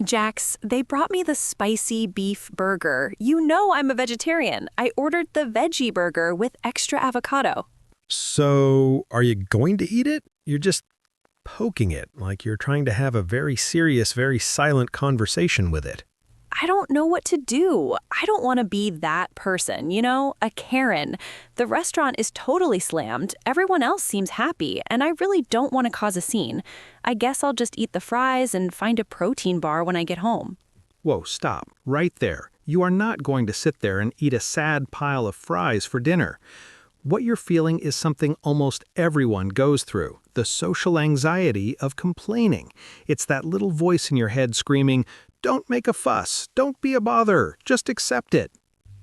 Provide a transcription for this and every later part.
Jax, they brought me the spicy beef burger. You know I'm a vegetarian. I ordered the veggie burger with extra avocado. So, are you going to eat it? You're just poking it, like you're trying to have a very serious, very silent conversation with it. I don't know what to do. I don't want to be that person, a Karen. The restaurant is totally slammed. Everyone else seems happy, and I really don't want to cause a scene. I guess I'll just eat the fries and find a protein bar when I get home. Whoa, stop. Right there. You are not going to sit there and eat a sad pile of fries for dinner. What you're feeling is something almost everyone goes through, the social anxiety of complaining. It's that little voice in your head screaming, "Don't make a fuss, don't be a bother, just accept it."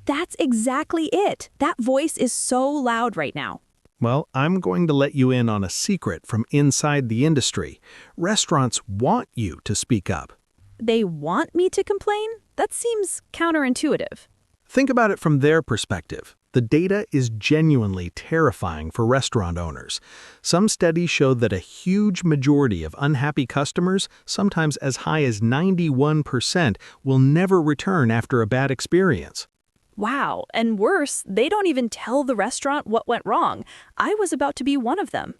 That's exactly it. That voice is so loud right now. Well, I'm going to let you in on a secret from inside the industry. Restaurants want you to speak up. They want me to complain? That seems counterintuitive. Think about it from their perspective. The data is genuinely terrifying for restaurant owners. Some studies show that a huge majority of unhappy customers, sometimes as high as 91%, will never return after a bad experience. Wow, and worse, they don't even tell the restaurant what went wrong. I was about to be one of them.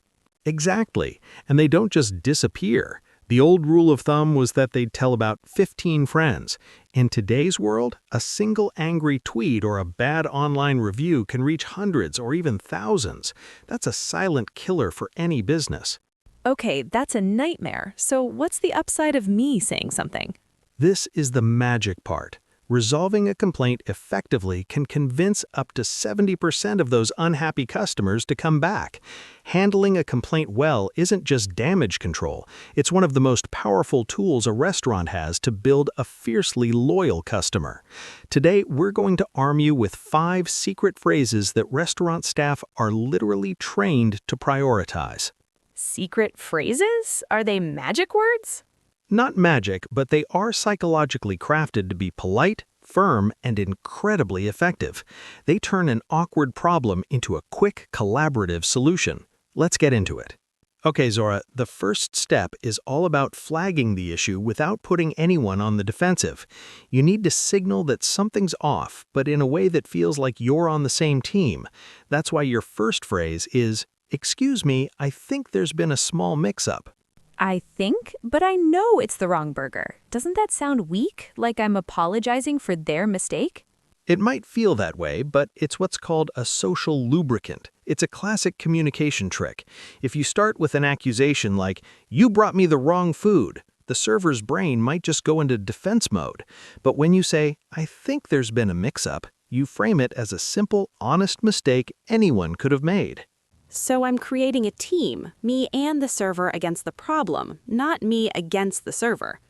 Exactly, and they don't just disappear. The old rule of thumb was that they'd tell about 15 friends. In today's world, a single angry tweet or a bad online review can reach hundreds or even thousands. That's a silent killer for any business. Okay, that's a nightmare. So what's the upside of me saying something? This is the magic part. Resolving a complaint effectively can convince up to 70% of those unhappy customers to come back. Handling a complaint well isn't just damage control. It's one of the most powerful tools a restaurant has to build a fiercely loyal customer. Today, we're going to arm you with 5 secret phrases that restaurant staff are literally trained to prioritize. Secret phrases? Are they magic words? Not magic, but they are psychologically crafted to be polite, firm, and incredibly effective. They turn an awkward problem into a quick, collaborative solution. Let's get into it. Okay, Zora, the first step is all about flagging the issue without putting anyone on the defensive. You need to signal that something's off, but in a way that feels like you're on the same team. That's why your first phrase is, "Excuse me, I think there's been a small mix-up." I think, but I know it's the wrong burger. Doesn't that sound weak, like I'm apologizing for their mistake? It might feel that way, but it's what's called a social lubricant. It's a classic communication trick. If you start with an accusation like, "You brought me the wrong food," the server's brain might just go into defense mode. But when you say, "I think there's been a mix-up," you frame it as a simple, honest mistake anyone could have made. So I'm creating a team, me and the server against the problem, not me against the server.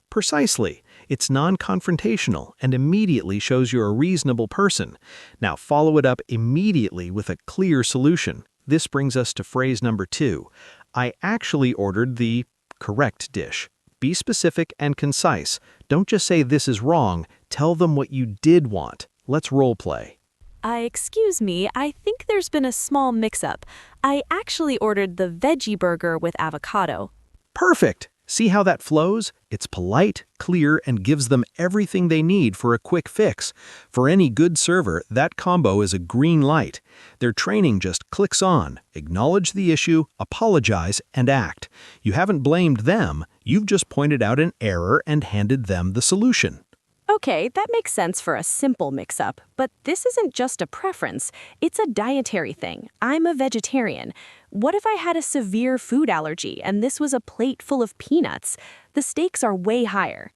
Precisely. It's non-confrontational and immediately shows you're a reasonable person. Now follow it up immediately with a clear solution. This brings us to phrase number 2. I actually ordered the correct dish. Be specific and concise. Don't just say this is wrong. Tell them what you did want. Let's role play. Excuse me, I think there's been a small mix-up. I actually ordered the veggie burger with avocado. Perfect! See how that flows? It's polite, clear, and gives them everything they need for a quick fix. For any good server, that combo is a green light. Their training just clicks on. Acknowledge the issue, apologize, and act. You haven't blamed them, you've just pointed out an error and handed them the solution. Okay, that makes sense for a simple mix-up, but this isn't just a preference, it's a dietary thing. I'm a vegetarian. What if I had a severe food allergy and this was a plate full of peanuts? The stakes are way higher.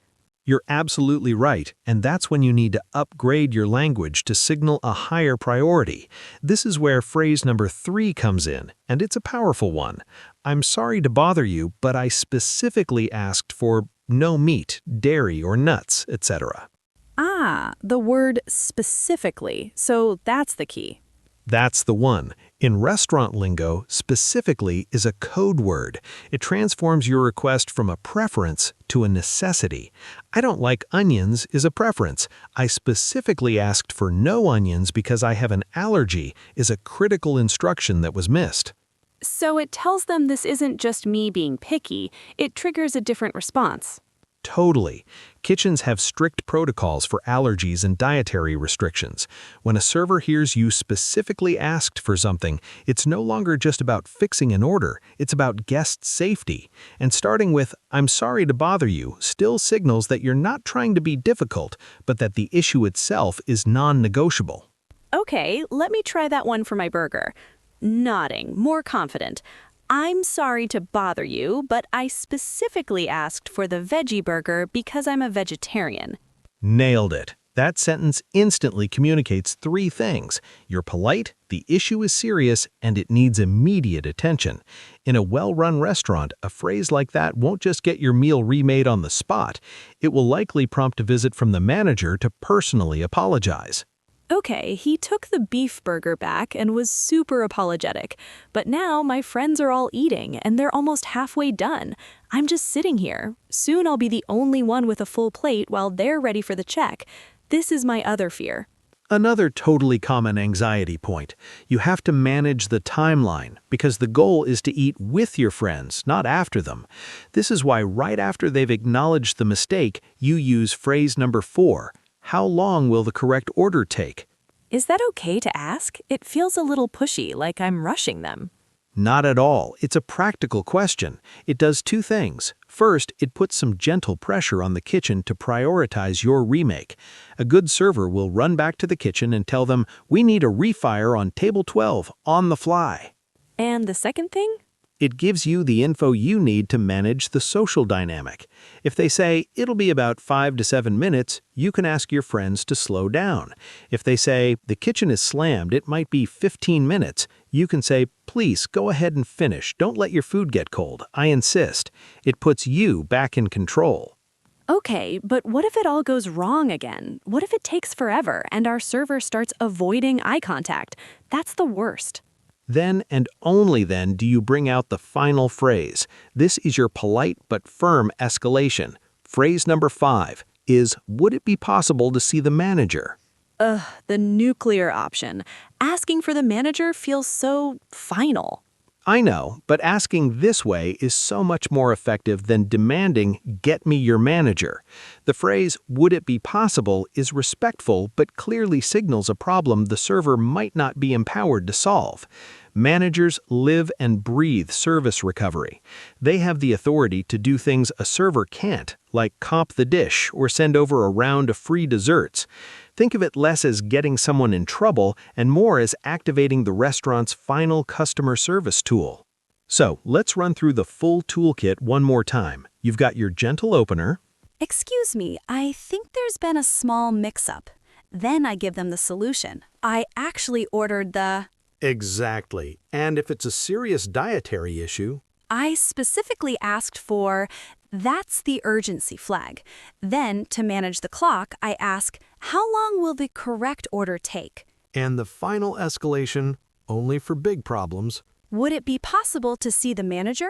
You're absolutely right, and that's when you need to upgrade your language to signal a higher priority. This is where phrase number 3 comes in, and it's a powerful one. I'm sorry to bother you, but I specifically asked for no meat, dairy, or nuts, etc. Ah, the word specifically, so that's the key. That's the one. In restaurant lingo, specifically is a code word. It transforms your request from a preference to a necessity. I don't like onions is a preference. I specifically asked for no onions because I have an allergy is a critical instruction that was missed. So it tells them this isn't just me being picky, it triggers a different response. Totally. Kitchens have strict protocols for allergies and dietary restrictions. When a server hears you specifically asked for something, it's no longer just about fixing an order, it's about guest safety. And starting with, "I'm sorry to bother you," still signals that you're not trying to be difficult, but that the issue itself is non-negotiable. Okay, let me try that one for my burger. Nodding, more confident. I'm sorry to bother you, but I specifically asked for the veggie burger because I'm a vegetarian. Nailed it. That sentence instantly communicates three things. You're polite, the issue is serious, and it needs immediate attention. In a well-run restaurant, a phrase like that won't just get your meal remade on the spot. It will likely prompt a visit from the manager to personally apologize. Okay, he took the beef burger back and was super apologetic. But now my friends are all eating and they're almost halfway done. I'm just sitting here. Soon I'll be the only one with a full plate while they're ready for the check. This is my other fear. Another totally common anxiety point. You have to manage the timeline because the goal is to eat with your friends, not after them. This is why right after they've acknowledged the mistake, you use phrase number 4. How long will the correct order take? Is that okay to ask? It feels a little pushy, like I'm rushing them. Not at all. It's a practical question. It does two things. First, it puts some gentle pressure on the kitchen to prioritize your remake. A good server will run back to the kitchen and tell them, "We need a refire on table 12, on the fly." And the second thing? It gives you the info you need to manage the social dynamic. If they say, "It'll be about 5 to 7 minutes, you can ask your friends to slow down. If they say, "The kitchen is slammed, it might be 15 minutes, you can say, "Please, go ahead and finish. Don't let your food get cold. I insist." It puts you back in control. Okay, but what if it all goes wrong again? What if it takes forever and our server starts avoiding eye contact? That's the worst. Then and only then do you bring out the final phrase. This is your polite but firm escalation. Phrase number 5 is, "Would it be possible to see the manager?" The nuclear option. Asking for the manager feels so final. I know, but asking this way is so much more effective than demanding, "Get me your manager." The phrase, "Would it be possible?" is respectful but clearly signals a problem the server might not be empowered to solve. Managers live and breathe service recovery. They have the authority to do things a server can't, like comp the dish or send over a round of free desserts. Think of it less as getting someone in trouble and more as activating the restaurant's final customer service tool. So, let's run through the full toolkit one more time. You've got your gentle opener. Excuse me, I think there's been a small mix-up. Then I give them the solution. I actually ordered the... Exactly. And if it's a serious dietary issue, I specifically asked for... That's the urgency flag. Then, to manage the clock, I ask, how long will the correct order take? and the final escalation, only for big problems. Would it be possible to see the manager?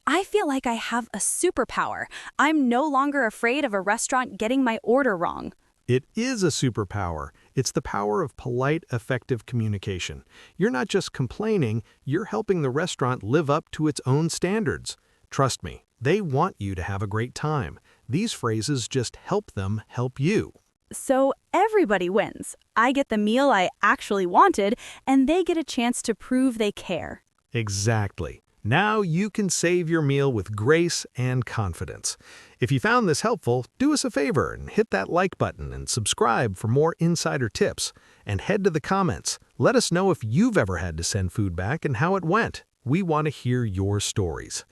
I feel like I have a superpower. I'm no longer afraid of a restaurant getting my order wrong. It is a superpower. It's the power of polite, effective communication. You're not just complaining, you're helping the restaurant live up to its own standards. Trust me, they want you to have a great time. These phrases just help them help you. So everybody wins. I get the meal I actually wanted, and they get a chance to prove they care. Exactly. Now you can save your meal with grace and confidence. If you found this helpful, do us a favor and hit that like button and subscribe for more insider tips. And head to the comments. Let us know if you've ever had to send food back and how it went. We want to hear your stories.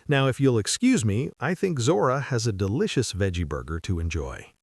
Now, if you'll excuse me, I think Zora has a delicious veggie burger to enjoy.